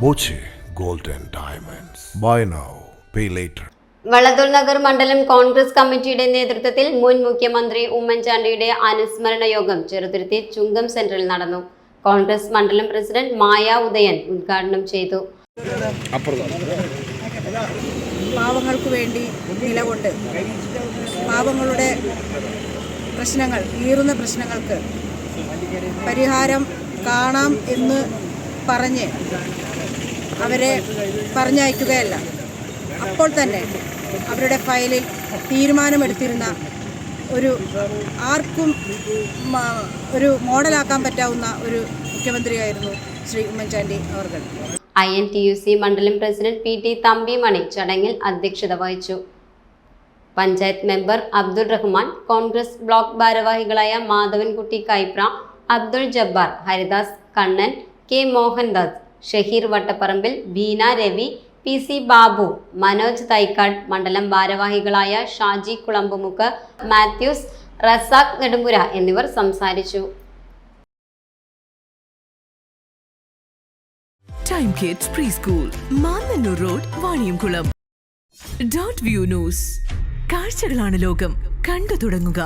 Boche Gold and Diamonds. Buy now, pay later. വളതുൽ Nagar മണ്ഡലം കോൺഗ്രസ് കമ്മിറ്റിയുടെ നേതൃത്വത്തിൽ മുൻ മുഖ്യമന്ത്രി ഉമ്മൻചാണ്ടിയുടെ അനുസ്മരണ യോഗം ചെറുതുരുത്തി ചുങ്കം സെന്ററിൽ നടന്നു. കോൺഗ്രസ് മണ്ഡലം പ്രസിഡന്റ് മായ ഉദയൻ ഉദ്ഘാടനം ചെയ്തു. പാവങ്ങൾക്ക് വേണ്ടി നിലകൊണ്ട് പാവങ്ങളുടെ പ്രശ്നങ്ങൾ, ഈറുന്ന പ്രശ്നങ്ങൾക്ക് പരിഹാരം കാണാം എന്ന് പറഞ്ഞ് അവരെ പറഞ്ഞയക്കുകയല്ല, അപ്പോൾ തന്നെ അവരുടെ ഫയലിൽ തീരുമാനമെടുത്തിരുന്ന ആർക്കും ഒരു മോഡലാക്കാൻ പറ്റാവുന്ന ഒരു മുഖ്യമന്ത്രിയായിരുന്നു ശ്രീ ഉമ്മൻചാണ്ടി അവർ. INTUC മണ്ഡലം പ്രസിഡന്റ് PT തമ്പിമണി ചടങ്ങിൽ അധ്യക്ഷത വഹിച്ചു. പഞ്ചായത്ത് മെമ്പർ അബ്ദുൾ റഹ്മാൻ, കോൺഗ്രസ് ബ്ലോക്ക് ഭാരവാഹികളായ മാധവൻകുട്ടി കൈപ്ര, അബ്ദുൾ ജബ്ബാർ, ഹരിദാസ് കണ്ണൻ, K മോഹൻദാസ്, ഷഹീർ വട്ടപ്പറമ്പിൽ, ബീന രവി, PC ബാബു, മനോജ് തൈക്കാട്, മണ്ഡലം ഭാരവാഹികളായ ഷാജി കുളമ്പുമുക്ക്, മാത്യൂസ്, റസാഖ് നെടുമ്പുര എന്നിവർ സംസാരിച്ചു. Time kids pre school, Mannannur road, Vaniyamkulam. Dot view news. കാഴ്ചകളാണ് ലോകം, കണ്ടു തുടങ്ങുക.